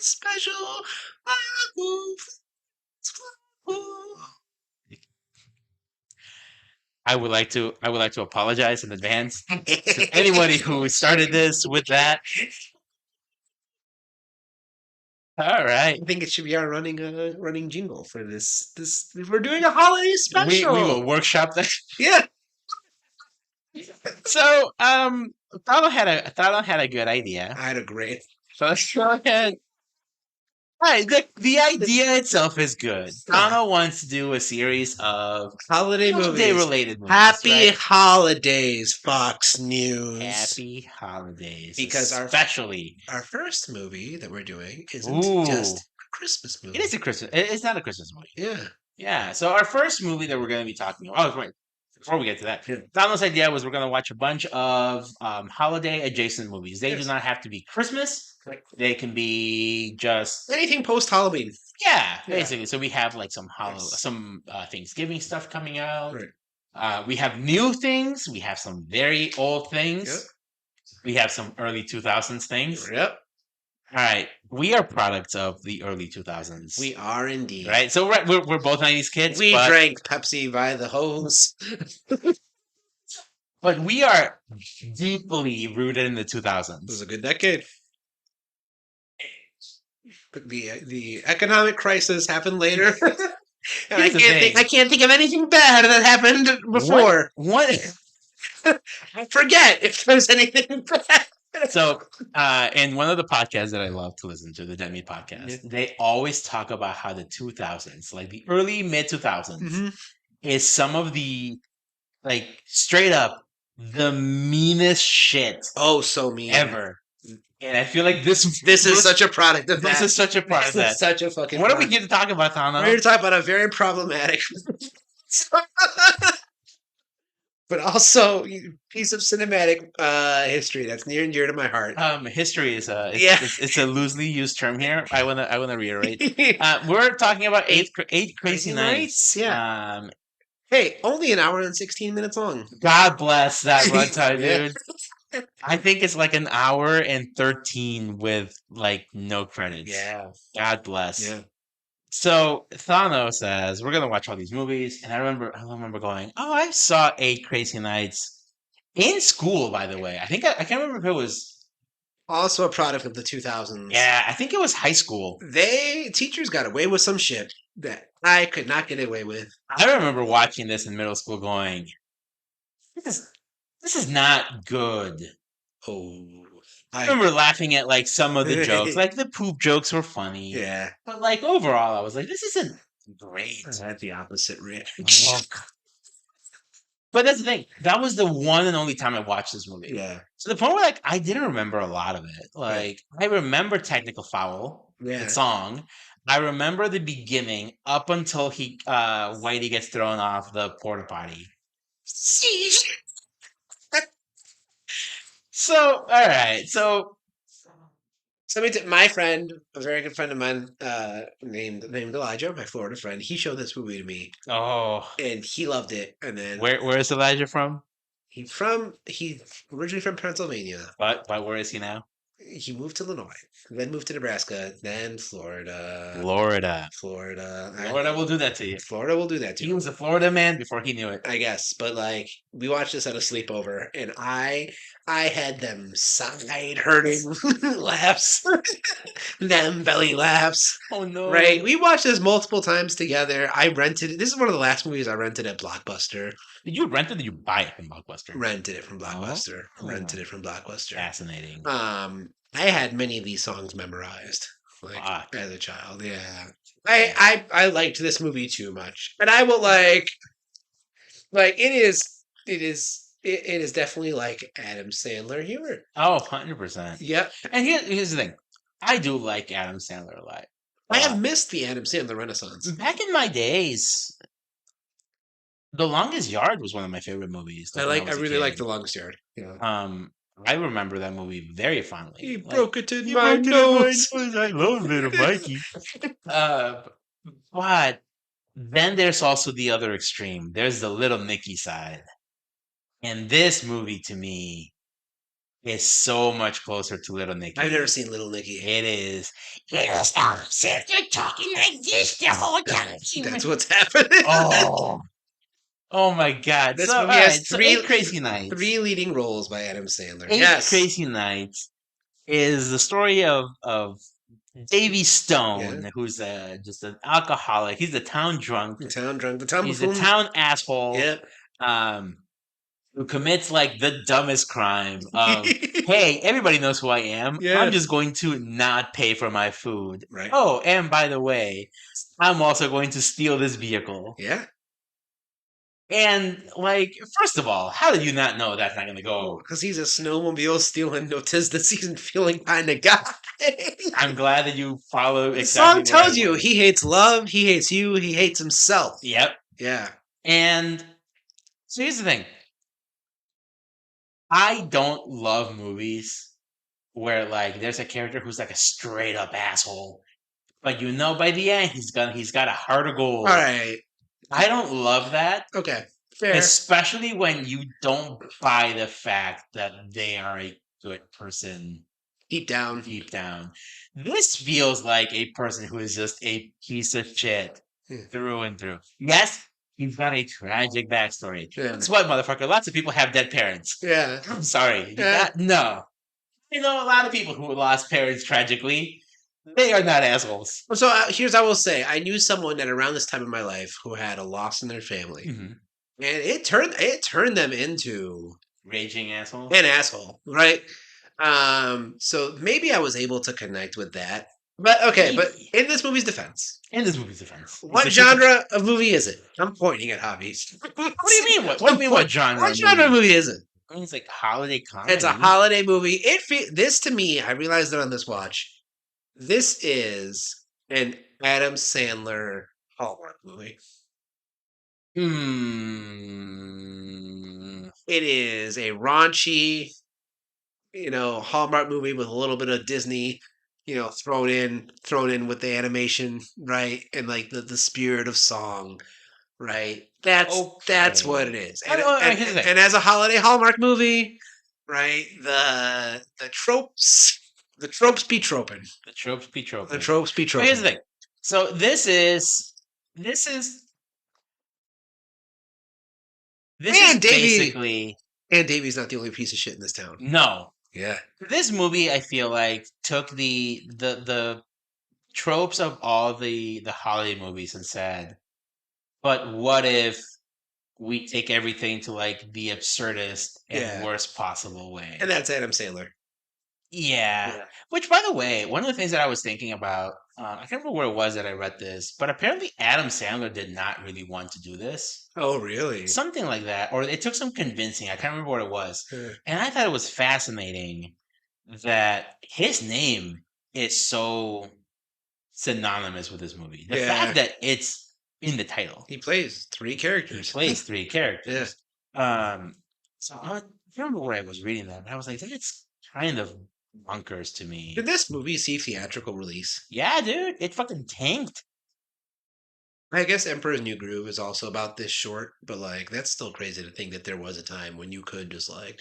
special. I would like to apologize in advance to anybody who started this with that. All right. I think it should be our running jingle for this. We're doing a holiday special. We will workshop that. Yeah. So, Thano had a good idea. I had a great. So let's go ahead. Right, the idea itself is good. Thano wants to do a series of holiday movies. related movies. Happy right? holidays, Fox News. Happy holidays. Because especially our first movie that we're doing isn't just a Christmas movie. It is a Christmas. It's not a Christmas movie. Yeah. Yeah. So our first movie that we're going to be talking about. Oh, wait. Before we get to that, Thano's idea was we're going to watch a bunch of holiday adjacent movies. They do not have to be Christmas. They can be just anything post Halloween. Yeah, basically. So we have like some Thanksgiving stuff coming out. Right. We have new things. We have some very old things. Yep. We have some early 2000s things. Yep. All right, we are products of the early 2000s. We are indeed. Right, so we're both 90s kids. We drank Pepsi by the hose. But we are deeply rooted in the 2000s. It was a good decade. The economic crisis happened later. And I can't think of anything bad that happened before. What? I forget if there's anything bad. So, in one of the podcasts that I love to listen to, the Demi podcast, they always talk about how the 2000s, like the early mid 2000s, is some of the like straight up the meanest shit. Oh, so mean ever. And I feel like this is such a product of that. This is such a product of that. Such a fucking. What are we here to talk about, Thano? We're here to talk about a very problematic. But also piece of cinematic history that's near and dear to my heart. History is it's a loosely used term here. I wanna reiterate. We're talking about eight crazy nights. Yeah. Hey, only an hour and 16 minutes long. God bless that runtime, dude. I think it's like an hour and 13 with like no credits. Yeah. God bless. Yeah. So Thano says we're gonna watch all these movies, and I remember going, "Oh, I saw 8 Crazy Nights in school." By the way, I can't remember if it was also a product of the 2000s. Yeah, I think it was high school. Teachers got away with some shit that I could not get away with. I remember watching this in middle school, going, "This is not good." Oh. I remember laughing at like some of the jokes, like the poop jokes were funny. Yeah. But like overall, I was like, this isn't great. I had the opposite reaction. But that's the thing. That was the one and only time I watched this movie. Yeah. So the point where like I didn't remember a lot of it. Like I remember Technical Foul, the song. I remember the beginning up until Whitey gets thrown off the porta potty. So, all right. So my friend, a very good friend of mine, named Elijah, my Florida friend, he showed this movie to me. Oh, and he loved it. And then where is Elijah from? He's originally from Pennsylvania. But where is he now? He moved to Illinois, then moved to Nebraska, then Florida. Florida will do that to you. Florida will do that to you. He was a Florida man before he knew it, I guess. But like, we watched this at a sleepover, and I had them side hurting laughs, them belly laughs. Oh no! Right? We watched this multiple times together. I rented it. This is one of the last movies I rented at Blockbuster. Did you rent it or did you buy it from Blockbuster? Rented it from Blockbuster. Rented it from Blockbuster. Fascinating. I had many of these songs memorized, like as a child. Yeah, I liked this movie too much, and I will like it is definitely like Adam Sandler humor. Oh, 100%. Yep. And here's the thing, I do like Adam Sandler a lot. I have missed the Adam Sandler renaissance. Back in my days, The Longest Yard was one of my favorite movies. I really like The Longest Yard. Yeah. I remember that movie very fondly. He broke it in my nose. I love little Mikey. But then there's also the other extreme. There's the Little Nicky side. And this movie, to me, is so much closer to Little Nicky. I've never seen Little Nicky. It is. Yes, I'm talking like this the whole time. That's what's happening. Oh my God! This so, movie has so Eight Crazy Nights. 3 leading roles by Adam Sandler. Eight Crazy Nights is the story of Davy Stone, who's just an alcoholic. He's a town drunk. The town drunk. The town He's a town asshole. Yep. Who commits like the dumbest crime of, hey, everybody knows who I am. Yeah. I'm just going to not pay for my food. Right. Oh, and by the way, I'm also going to steal this vehicle. Yeah. And, like, first of all, how did you not know that's not going to go? Because he's a snowmobile stealing no 'tis the season feeling kind of guy. I'm glad that you follow exactly. The song tells you he hates love, he hates you, he hates himself. Yep. Yeah. And so here's the thing. I don't love movies where, like, there's a character who's like a straight up asshole, but you know by the end he's got a heart of gold. All right. I don't love that. Okay. Fair. Especially when you don't buy the fact that they are a good person. Deep down. This feels like a person who is just a piece of shit through and through. Yes, he's got a tragic backstory. Yeah. That's what, motherfucker. Lots of people have dead parents. Yeah. I'm sorry. Yeah. No. You know, a lot of people who lost parents tragically, they are not assholes. So here's what I will say. I knew someone at around this time in my life who had a loss in their family. Mm-hmm. And it turned them into... raging asshole? An asshole, right? So maybe I was able to connect with that. But okay, but in this movie's defense. What genre of movie is it? I'm pointing at Javier. What do you mean? What do you mean what genre? What genre of movie is it? I mean, it's like holiday comedy. It's a holiday movie. This to me, I realized it on this watch. This is an Adam Sandler Hallmark movie. It is a raunchy, Hallmark movie with a little bit of Disney, thrown in with the animation, right? And like the spirit of song, right? That's what it is. And as a holiday Hallmark movie, right? The tropes be troping. Here's the thing. So this is basically... And Davy's not the only piece of shit in this town. No. Yeah. This movie, I feel like, took the tropes of all the holiday movies and said, but what if we take everything to like the absurdist and worst possible way? And that's Adam Sandler. Yeah. Which, by the way, one of the things that I was thinking about, I can't remember where it was that I read this, but apparently Adam Sandler did not really want to do this. Oh, really? Something like that. Or it took some convincing. I can't remember what it was. And I thought it was fascinating that his name is so synonymous with this movie. The fact that it's in the title. He plays 3 characters. So I don't remember where I was reading that, but I was like, that's kind of bonkers to me. Did this movie see theatrical release? Yeah, dude. It fucking tanked. I guess Emperor's New Groove is also about this short, but like that's still crazy to think that there was a time when you could just like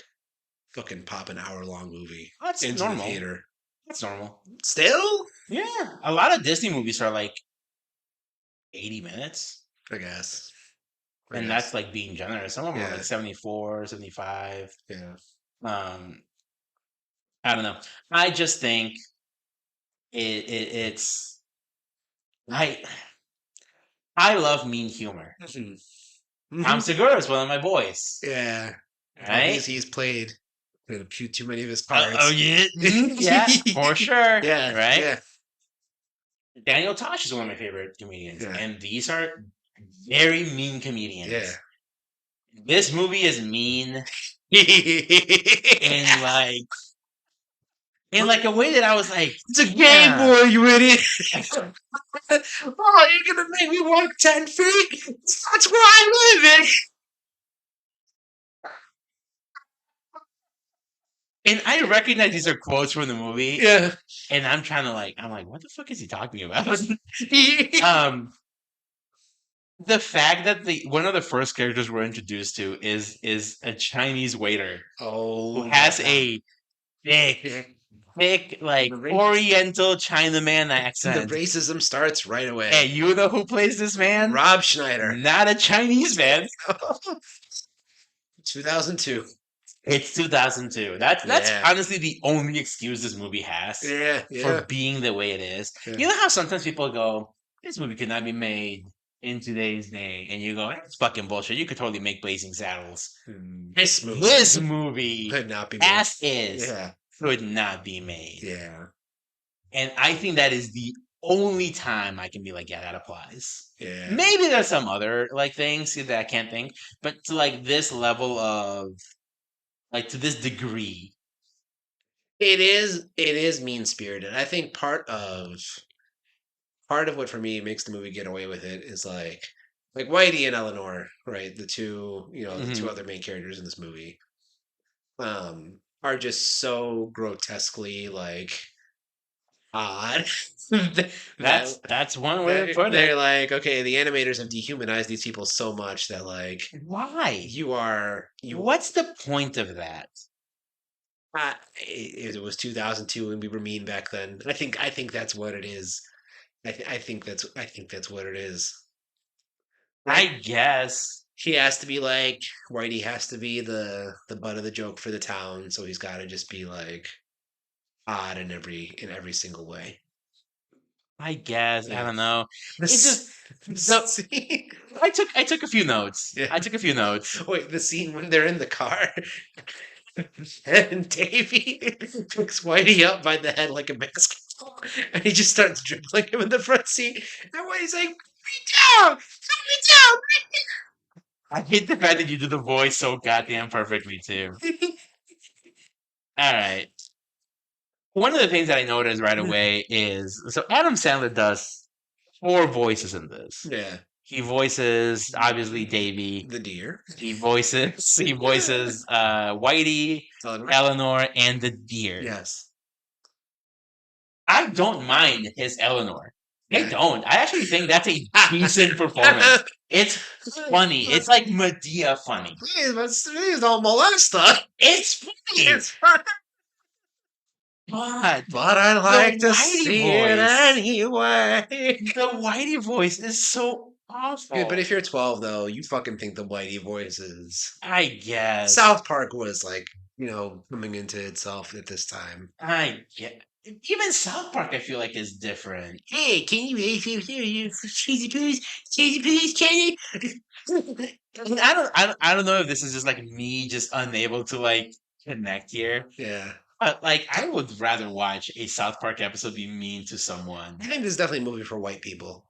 fucking pop an hour-long movie into the theater. That's normal. Still? Yeah. A lot of Disney movies are like 80 minutes. I guess. And that's like being generous. Some of them are like 74, 75. Yeah. I don't know. I just think it's I love mean humor. Mm-hmm. Tom Segura is one of my boys. Yeah. Right? He's played a few too many of his parts. Yeah. Yeah, for sure. Yeah. Right? Yeah. Daniel Tosh is one of my favorite comedians. Yeah. And these are very mean comedians. Yeah. This movie is mean in like a way that I was like, it's a game, boy, you idiot. Oh, you're gonna make me walk 10 feet? That's where I live. And I recognize these are quotes from the movie. Yeah. And I'm trying to I'm like, what the fuck is he talking about? The fact that one of the first characters we're introduced to is a Chinese waiter who has a thick, like Oriental Chinaman The accent. racism starts right away. Hey, you know who plays this man? Rob Schneider. Not a Chinese man. 2002. It's 2002. That's honestly the only excuse this movie has for being the way it is. Yeah. You know how sometimes people go, this movie could not be made in today's day, and you go, it's fucking bullshit. You could totally make Blazing Saddles. This movie could not be made. As is. Yeah. Could not be made. Yeah. And I think that is the only time I can be like, yeah, that applies. Yeah. Maybe there's some other like things that I can't think, but to like this level of like to this degree. It is mean-spirited. I think part of what for me makes the movie get away with it is like Whitey and Eleanor, right? The two, the two other main characters in this movie, are just so grotesquely like odd. That's one way to put it. They're like, okay, the animators have dehumanized these people so much that like, why? What's the point of that? It was 2002 and we were mean back then. I think that's what it is. I think that's what it is. I guess he has to be like Whitey has to be the butt of the joke for the town, so he's got to just be like odd in every single way. I guess I don't know. It's just I took a few notes. Yeah. I took a few notes. Wait, the scene when they're in the car and Davey picks Whitey up by the head like a basketball, and he just starts dribbling him in the front seat. And Whitey's like, "Me down, me down." I hate the fact that you do the voice so goddamn perfectly too. All right. One of the things that I noticed right away is so Adam Sandler does 4 voices in this. Yeah. He voices obviously Davey, the deer. He voices Whitey, Eleanor, and the deer. Yes. I don't mind his Eleanor. I don't. I actually think that's a decent performance. It's funny. It's like Medea funny. Please don't molest her. It's funny. It's funny. But I like to see it anyway. The Whitey voice is so awful. Yeah, but if you're 12, though, you fucking think the Whitey voice is... I guess. South Park was like, coming into itself at this time. I get. Even South Park, I feel like, is different. Hey, can you cheesy please, can you? I don't know if this is just like me just unable to like connect here. Yeah. But like, I would rather watch a South Park episode be mean to someone. I think this is definitely a movie for white people.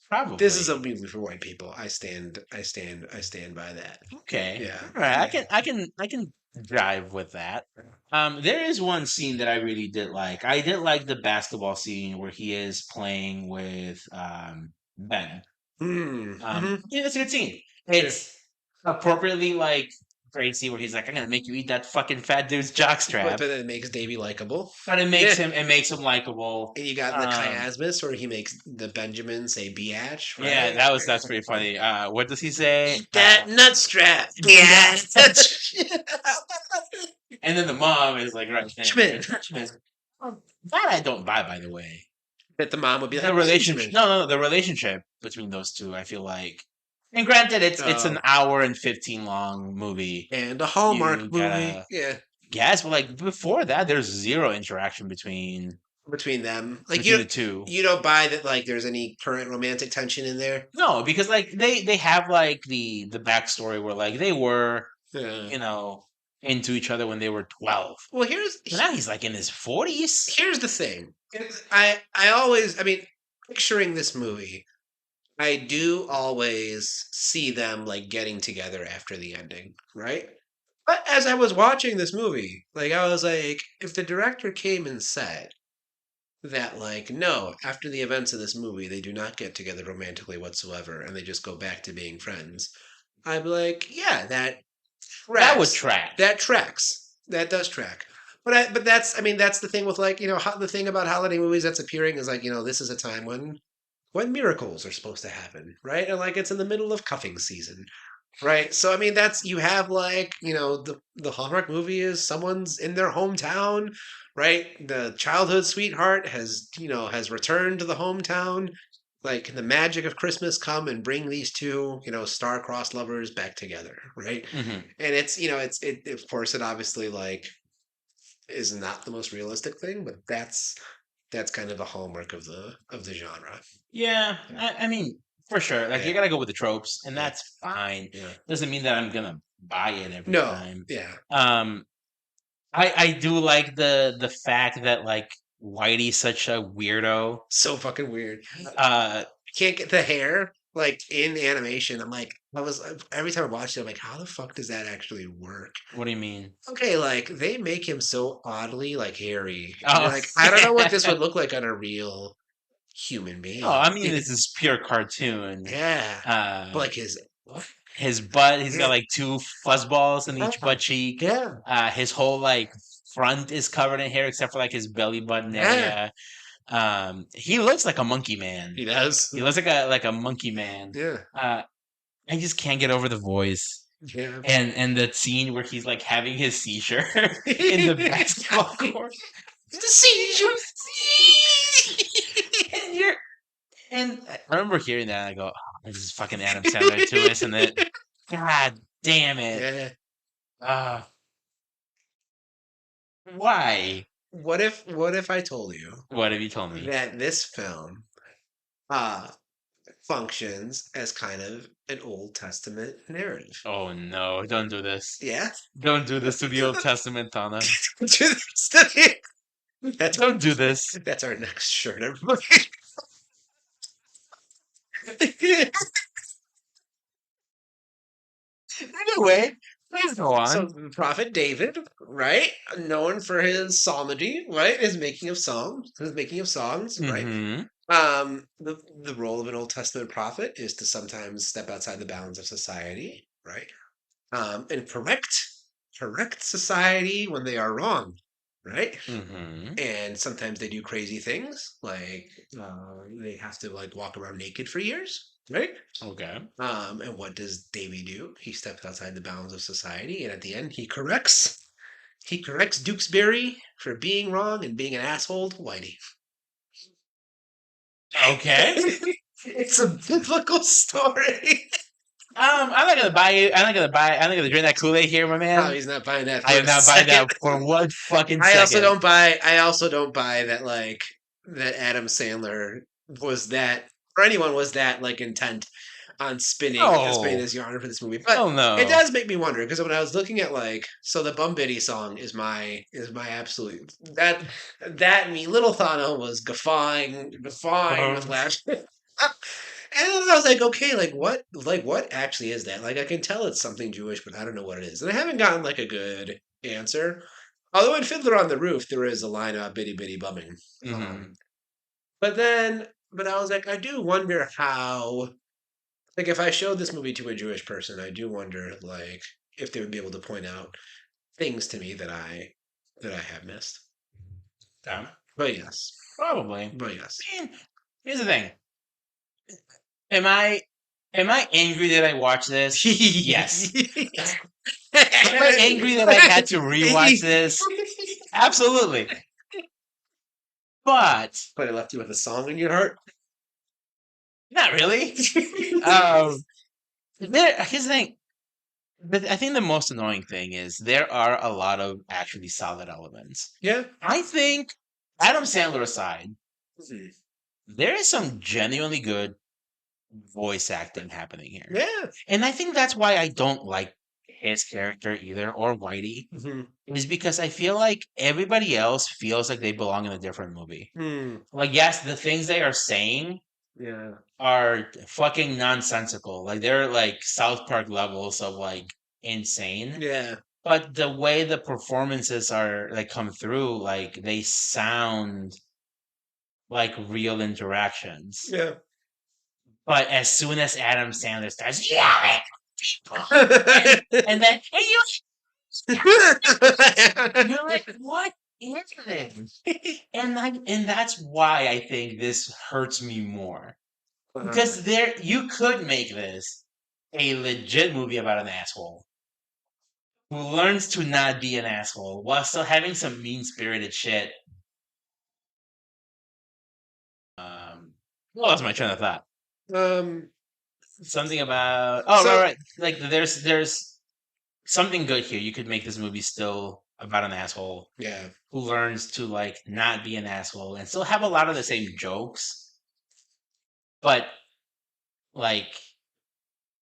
Probably. This is a movie for white people. I stand by that. Okay. Yeah. All right. Yeah. I can drive with that. There is one scene that I really did like. I did like the basketball scene where he is playing with Ben. Mm-hmm. Yeah, it's a good scene. It's appropriately like crazy where he's like, I'm gonna make you eat that fucking fat dude's jockstrap. But it makes Davey likable. But it makes him likable. And you got the chiasmus where he makes the Benjamin say biatch. Right? Yeah, that's pretty funny. What does he say? That nut strap. Yeah. And then the mom is like right there. That I don't buy, by the way. That the mom would be like the relationship. No, the relationship between those two, I feel like. And granted, it's an hour and 15 long movie. And a Hallmark movie. Yeah. Yes, but like before that, there's zero interaction between them. Like the two. You don't buy that like there's any current romantic tension in there? No, because like they have like the backstory where like they were into each other when they were 12. Well, now he's like in his 40s. Here's the thing. I mean, picturing this movie, I do always see them like getting together after the ending, right? But as I was watching this movie, like I was like, if the director came and said that like, no, after the events of this movie, they do not get together romantically whatsoever, and they just go back to being friends, I'd be like, yeah, that tracks. That would track. That tracks. That does track. But that's the thing with like, the thing about holiday movies that's appearing is like, this is a time when miracles are supposed to happen, right? And like it's in the middle of cuffing season. Right. So I mean that's you have like, the Hallmark movie is someone's in their hometown, right? The childhood sweetheart has returned to the hometown. Like can the magic of Christmas come and bring these two, star-crossed lovers back together, right? Hmm. And it of course it obviously like is not the most realistic thing, but that's kind of the hallmark of the genre. Yeah, I mean, for sure. Like you Yeah. gotta go with the tropes, and Yeah. that's fine. Yeah. Doesn't mean that I'm gonna buy it every No. time. Yeah. Um, I do like the fact that like Whitey's such a weirdo. So fucking weird. Uh, Can't get the hair like in animation. I'm like, every time I watch it, I'm like, how the fuck does that actually work? what do you mean? Okay, like they make him so oddly like hairy. And you're Oh, like, I don't know what this would look like on a real human no, being. I mean this is pure cartoon. Yeah, but Uh, like his what? his butt, he's got Yeah, like two fuzzballs in each yeah, butt cheek. yeah, His whole like front is covered in hair except for like his belly button yeah. area. He looks like a monkey man. He does. He looks like a monkey man. Yeah, Uh, I just can't get over the voice. yeah. And the scene where he's like having his seizure in the basketball court. The seizure. And you're and I remember hearing that and I go, oh, this is fucking Adam Sandler too, isn't it? God damn it. Yeah. Uh why? What if I told you What have you told me? that this film uh functions as kind of an Old Testament narrative? Oh no, don't do this. Yeah. Don't do this to the Old Testament, Thano. That's Don't do this. that's our next shirt, everybody. Anyway, please go So on. the prophet David, right, known for his psalmody, right, his making of songs, right. Mm-hmm. The role of an Old Testament prophet is to sometimes step outside the bounds of society, right, and correct society when they are wrong, right. Mm-hmm. And sometimes they do crazy things, like they have to like walk around naked for years, right? Okay. And what does Davy do? He steps outside the bounds of society, and at the end, he corrects. He corrects Dukesbury for being wrong and being an asshole to Whitey. Okay. It's a biblical story. I'm not gonna buy it. I'm not gonna drink that Kool-Aid here, my No, man. he's not buying that. I For am a not buying second. that for one fucking I also second. don't buy. I also don't buy that. Like that Adam Sandler was that, or anyone was that like intent on spinning No. this yarn for this movie. But Oh no. it does make me wonder because when I was looking at like, so the Bum Biddy song is my absolute that me little Thano was guffawing with laughter. And then I was like, okay, like what actually is that? Like I can tell it's something Jewish, but I don't know what it is. And I haven't gotten like a good answer. Although in Fiddler on the Roof there is a line about bitty bitty bumming. Mm-hmm. But I was like, I do wonder how, like if I showed this movie to a Jewish person, I do wonder like if they would be able to point out things to me that I have missed. Yeah, But yes. probably. But yes. Man, here's the thing. Am I angry that I watched this? Yes. Am I angry that I had to rewatch this? Absolutely. But But it left you with a song in your heart. not really. Here's the thing. I think the most annoying thing is there are a lot of actually solid elements. Yeah. I think, Adam Sandler aside, Mhm. there is some genuinely good voice acting happening here. Yeah. And I think that's why I don't like his character either, or Whitey, Mhm. is because I feel like everybody else feels like they belong in a different movie. Hmm. Like, yes, the things they are saying Yeah. are fucking nonsensical. Like, they're like South Park levels of like insane. Yeah. But the way the performances are like come through, like they sound like real interactions. Yeah. But as soon as Adam Sandler starts yelling, and then hey, you're like, what is this? And that's why I think this hurts me more. Because you could make this a legit movie about an asshole who learns to not be an asshole while still having some mean-spirited shit. What lost my train of thought. Something about right. Like there's something good here. You could make this movie still about an asshole. Yeah. Who learns to like not be an asshole and still have a lot of the same jokes. But like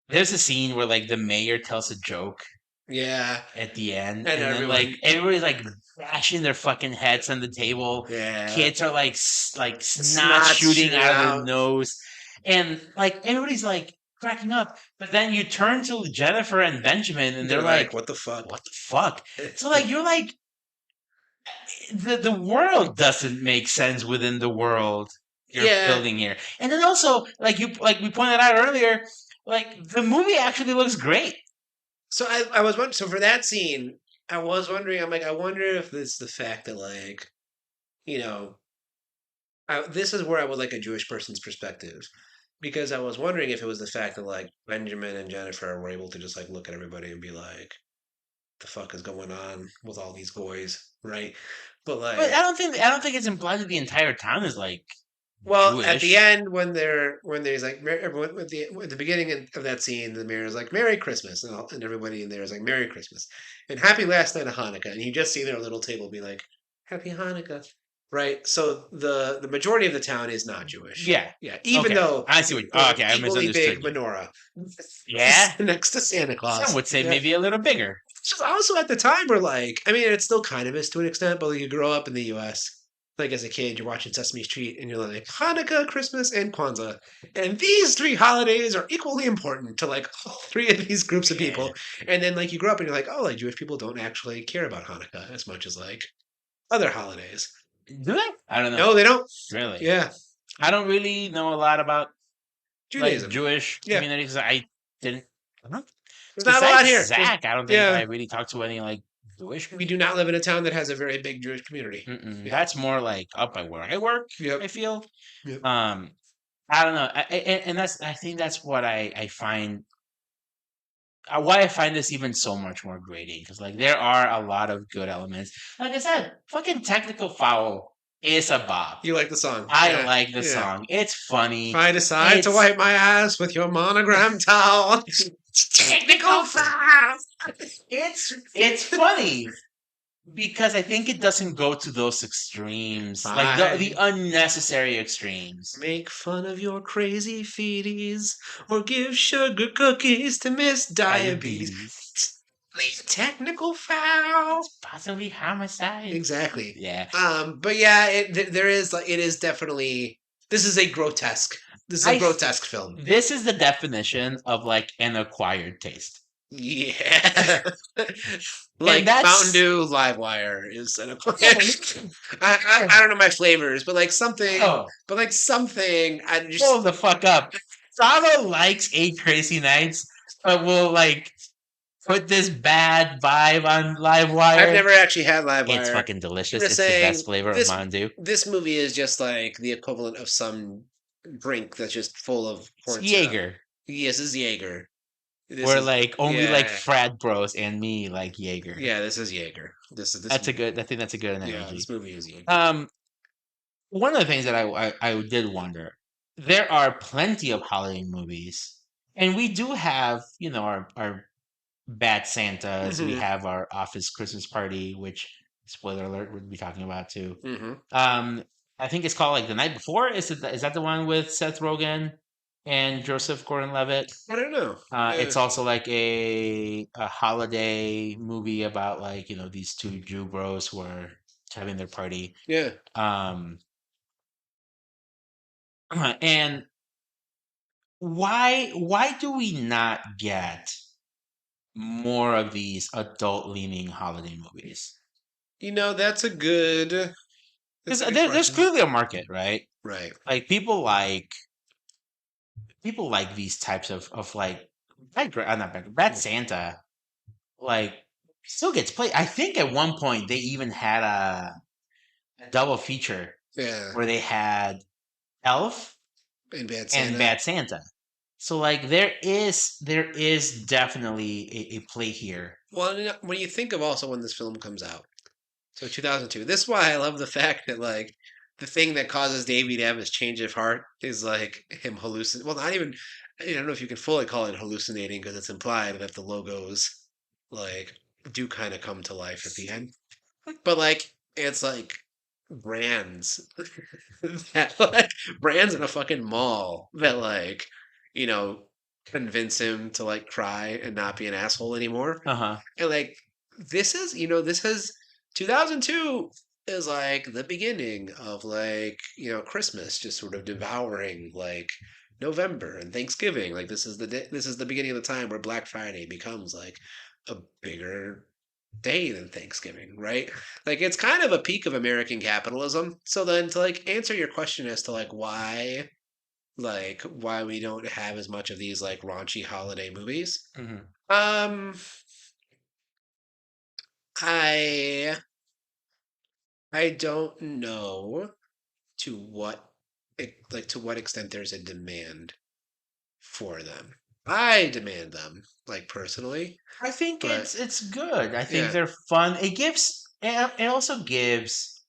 there's a scene where like the mayor tells a joke. Yeah. At the end. And then like everybody's like bashing their fucking heads on the table. Yeah. Kids are like snot shooting out of their nose. And like everybody's like cracking up. But then you turn to Jennifer and Benjamin and they're like, what the fuck? What the fuck? So like you're like the world doesn't make sense within the world you're building here. And then also, like we pointed out earlier, like the movie actually looks great. So I was wondering. So for that scene, I was wondering. I'm like, I wonder if it's the fact that like, this is where I would like a Jewish person's perspective, because I was wondering if it was the fact that like Benjamin and Jennifer were able to just like look at everybody and be like, the fuck is going on with all these boys, right? But like, I don't think it's implied that the entire town is like. Well, Jewish. at the end, when there's like everyone at the beginning of that scene, the mayor is like "Merry Christmas," and everybody in there is like "Merry Christmas" and "Happy last night of Hanukkah," and you just see their little table be like "Happy Hanukkah," right? So the majority of the town is not Jewish. Yeah, even though I see what. Okay, I misunderstood. Big menorah. Yeah, next to Santa Claus. Some would say maybe a little bigger. Also, at the time, we're like, I mean, it still kind of is to an extent, but like, you grow up in the U.S. Like as a kid, you're watching Sesame Street and you're like Hanukkah, Christmas, and Kwanzaa. And these three holidays are equally important to like all three of these groups of people. And then like you grow up and you're like, oh, like Jewish people don't actually care about Hanukkah as much as like other holidays. Do they? I don't know. No, they don't. Really? Yeah. I don't really know a lot about Judaism. Like, Jewish communities. I didn't. There's not a lot here. Zach, I don't think I really talked to any like Jewish. We do not live in a town that has a very big Jewish community. That's more like up by where I work. I feel. Yep. I don't know, I think that's what I find. Why I find this even so much more grating, because like there are a lot of good elements. Like I said, fucking Technical Foul is a bop. You like the song? I like the song. It's funny. I decide to wipe my ass with your monogram towel. Technical Foul. It's funny because I think it doesn't go to those extremes, like the unnecessary extremes. Make fun of your crazy feeties, or give sugar cookies to Miss Diabetes. Technical Foul. Possibly homicide. Exactly. Yeah. But yeah, it is definitely. This is a grotesque. This is a grotesque film. This is the definition of like an acquired taste. Yeah. Like Mountain Dew Livewire is an acquired. I don't know my flavors, but like something. Oh. But like something. I just hold the fuck up. Thano likes 8 Crazy Nights, but will like put this bad vibe on Livewire. I've never actually had Livewire. It's fucking delicious. It's the best flavor of Mountain Dew. This movie is just like the equivalent of some drink that's just full of corn Jaeger. Yes, this is Jaeger. Where like only like frat bros and me like Jaeger. Yeah, this is Jaeger. I think that's a good analogy. Yeah, this movie is Jaeger. One of the things that I did wonder, there are plenty of holiday movies, and we do have, our Bad Santas. We have our Office Christmas Party, which, spoiler alert, we'll be talking about too. I think it's called like The Night Before. Is that the one with Seth Rogen and Joseph Gordon-Levitt? I don't know. It's also like a holiday movie about like these two Jew bros who are having their party. Yeah. And why do we not get more of these adult-leaning holiday movies? That's a good. Because there's clearly a market, right? Right. Like people like these types of like Bad Santa, like still gets played. I think at one point they even had a double feature. Yeah. Where they had Elf and Bad Santa. So like there is definitely a play here. Well, when you think of also when this film comes out, so 2002. This is why I love the fact that like the thing that causes Davey to have his change of heart is like him hallucinating. Well, not even. I don't know if you can fully call it hallucinating because it's implied that the logos like do kind of come to life at the end. But like it's like brands that like brands in a fucking mall that like you know convince him to like cry and not be an asshole anymore. Uh-huh. And like this is 2002 is like the beginning of like Christmas just sort of devouring like November and Thanksgiving. Like this is the beginning of the time where Black Friday becomes like a bigger day than Thanksgiving, right? Like it's kind of a peak of American capitalism. So then to like answer your question as to why we don't have as much of these like raunchy holiday movies. Mm-hmm. I don't know to what to what extent there's a demand for them. I demand them, like personally. I think But it's good. I think yeah, they're fun. It also gives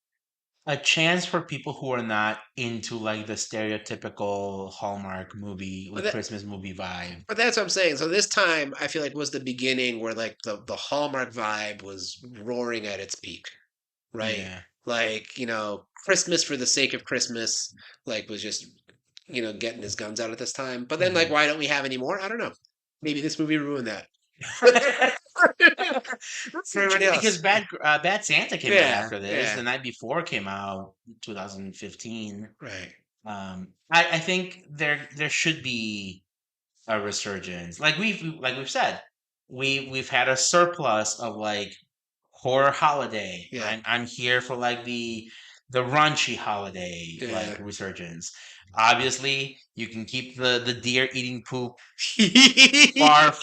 a chance for people who are not into like the stereotypical Hallmark movie, but like Christmas movie vibe. that's what I'm saying. So this time, I feel like was the beginning where like the Hallmark vibe was roaring at its peak, right? Yeah. Like Christmas for the sake of Christmas, like was just getting his guns out at this time. But then like, Mhm. why don't we have any more? I don't know. Maybe this movie ruined that. For everybody Because else. Bad Santa came out Yeah, after this. yeah, The Night Before came out 2015. right. I think there should be a resurgence. Like we've said, we've had a surplus of like horror holiday. Yeah, I'm here for like the raunchy holiday yeah. like resurgence. Obviously, you can keep the deer eating poop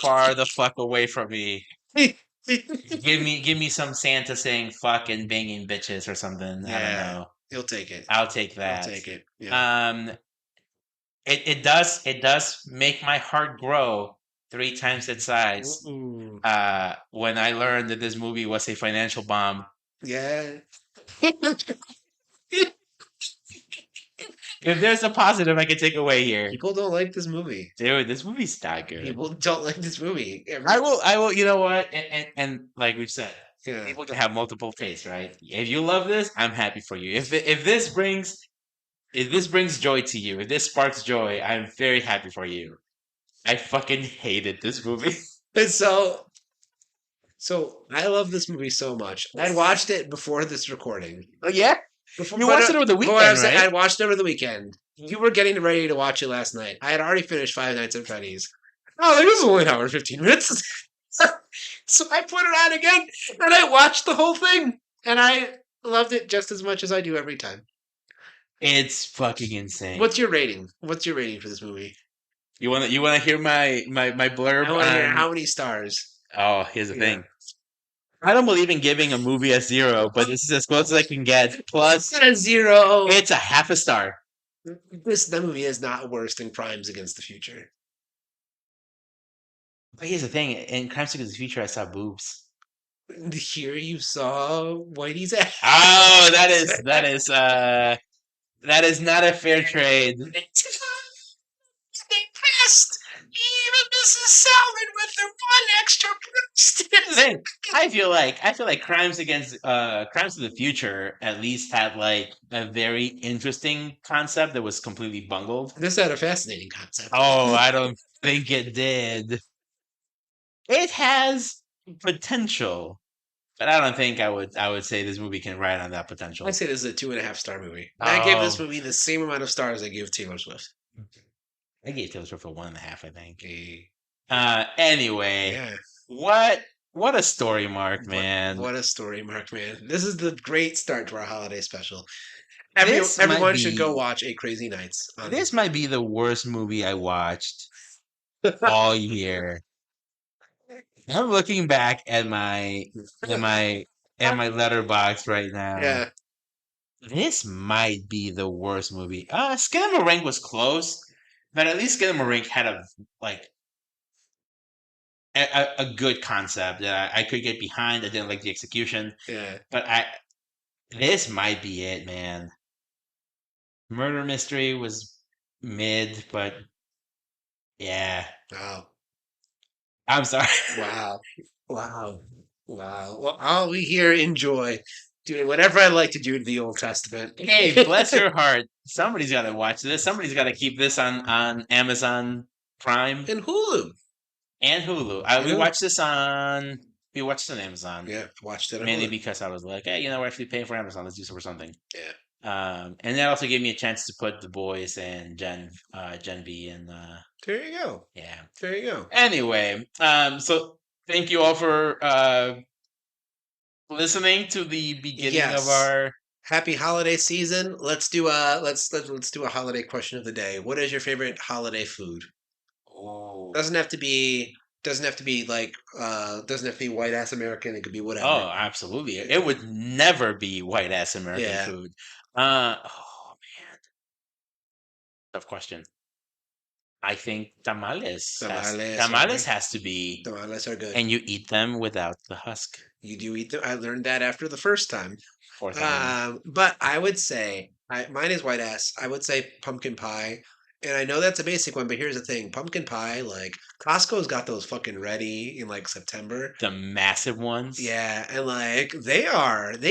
far the fuck away from me. Give me some Santa saying fuck and banging bitches or something. I don't Yeah, know. he'll take it. I'll take He'll that. take it. Yeah. Um, it does make my heart grow 3 times its size. Ooh. When I learned that this movie was a financial bomb. Yeah. If there's a positive I can take away here, People don't like this movie. dude, this movie's not good. People don't like this movie. I will. You know what? And like we've said, Yeah. people can have multiple tastes, right? If you love this, I'm happy for you. If this brings joy to you, if this sparks joy, I'm very happy for you. I fucking hated this movie. And so I love this movie so much. I watched it before this recording. Oh yeah, Before, you watched it over the but what I'm weekend, saying, I right? watched it over the weekend. You were getting ready to watch it last night. I had already finished Five Nights at Freddy's. Oh, it was only an hour and 15 minutes. So I put it on again and I watched the whole thing. And I loved it just as much as I do every time. It's fucking insane. What's your rating? What's your rating for this movie? You wanna hear my blurb? I want to hear how many stars. Oh, here's the Yeah. thing. I don't believe in giving a movie a 0, but this is as close as I can get. Plus, It's a 0. it's a half a star. The movie is not worse than Crimes Against the Future. But here's the thing: in Crimes Against the Future, I saw boobs. Here you saw Whitey's ass. Oh, that is not a fair trade. They pressed even Mrs. Salmon with the one extra broomstick. I feel like Crimes of the Future at least had like a very interesting concept that was completely bungled. This had a fascinating concept. Oh, I don't think it did. It has potential, but I don't think I would say this movie can ride on that potential. I say this is a 2.5-star movie. I gave this Oh, movie the same amount of stars I gave Taylor Swift. I gave Taylor Swift a 1.5, I think. Okay. Anyway, Yeah. what a story, Mark, man. What a story, Mark, man. This is the great start to our holiday special. This Everyone might should go be watch A Crazy Nights. this might be the worst movie I watched all year. I'm looking back at my letterbox right now. Yeah. This might be the worst movie. Skin of a Rank was close, But at least Skinamarink had a good concept that I could get behind. I didn't like the execution. Yeah. But this might be it, man. Murder Mystery was mid, but yeah. Wow. I'm sorry. Wow. Wow. Wow. Well, I'll be here enjoy doing whatever I like to do to the Old Testament. Hey, bless your heart. Somebody's got to watch this. Somebody's got to keep this on Amazon Prime And Hulu. and Hulu. We watched it on Amazon. Yeah, watched it on mainly Hulu. because I was like, hey, we're actually paying for Amazon. Let's use it for something. Yeah. And that also gave me a chance to put The Boys and Gen V and there you go. Yeah. There you go. Anyway, so thank you all for listening to the beginning of our happy holiday season. Let's do a holiday question of the day. What is your favorite holiday food? Oh, doesn't have to be like doesn't have to be white ass American. It could be whatever. Oh, absolutely. It would never be white ass American food. Oh man, tough question. I think tamales. Tamales has to be. Tamales are good. And you eat them without the husk. You do eat them. I learned that after the first time. Fourth time. But I would say, mine is white ass. I would say pumpkin pie. And I know that's a basic one, but here's the thing. Pumpkin pie, like, Costco's got those fucking ready in, like, September. The massive ones? Yeah, and, like, they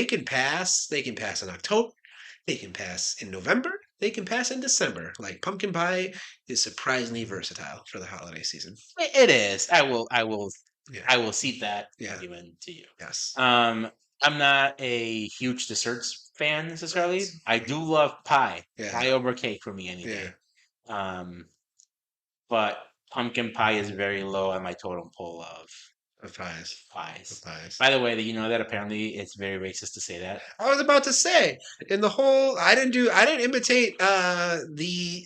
can pass in October. They can pass in November. They can pass in December. Like, pumpkin pie is surprisingly versatile for the holiday season. It is. I will cede that argument to you. Yes. I'm not a huge desserts fan necessarily. I do love pie. Yeah. Pie over cake for me any day. But pumpkin pie is very low on my totem pole of pies. By the way, you know that apparently it's very racist to say that. I was about to say, in the whole, I didn't imitate the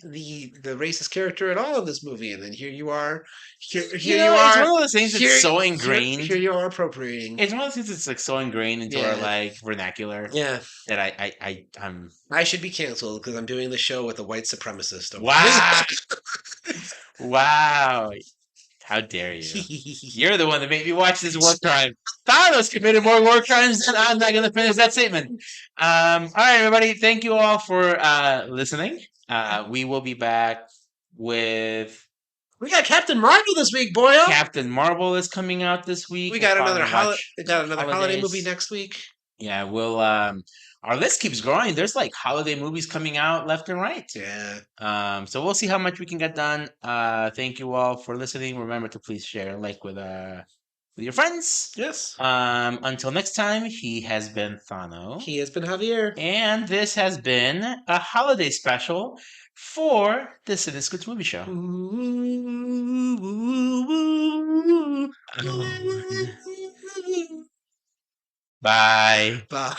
racist character at all in this movie, and then here you are. Here you are. It's one of those things that's so ingrained. Here you are appropriating. It's one of those things that's like so ingrained into our like vernacular. Yeah. That I should be canceled because I'm doing the show with a white supremacist. Wow. Wow. How dare you? You're the one that made me watch this war crime. Thano's committed more war crimes than I'm not going to finish that statement. All right, everybody. Thank you all for listening. We will be back with... We got Captain Marvel this week, boy. Captain Marvel is coming out this week. We got another holiday movie next week. Yeah, we'll... our list keeps growing. There's like holiday movies coming out left and right. Yeah. So we'll see how much we can get done. Thank you all for listening. Remember to please share and like with your friends. Yes. Until next time, he has been Thano. He has been Javier. And this has been a holiday special for the Cine-Scoots Movie Show. Bye. Bye.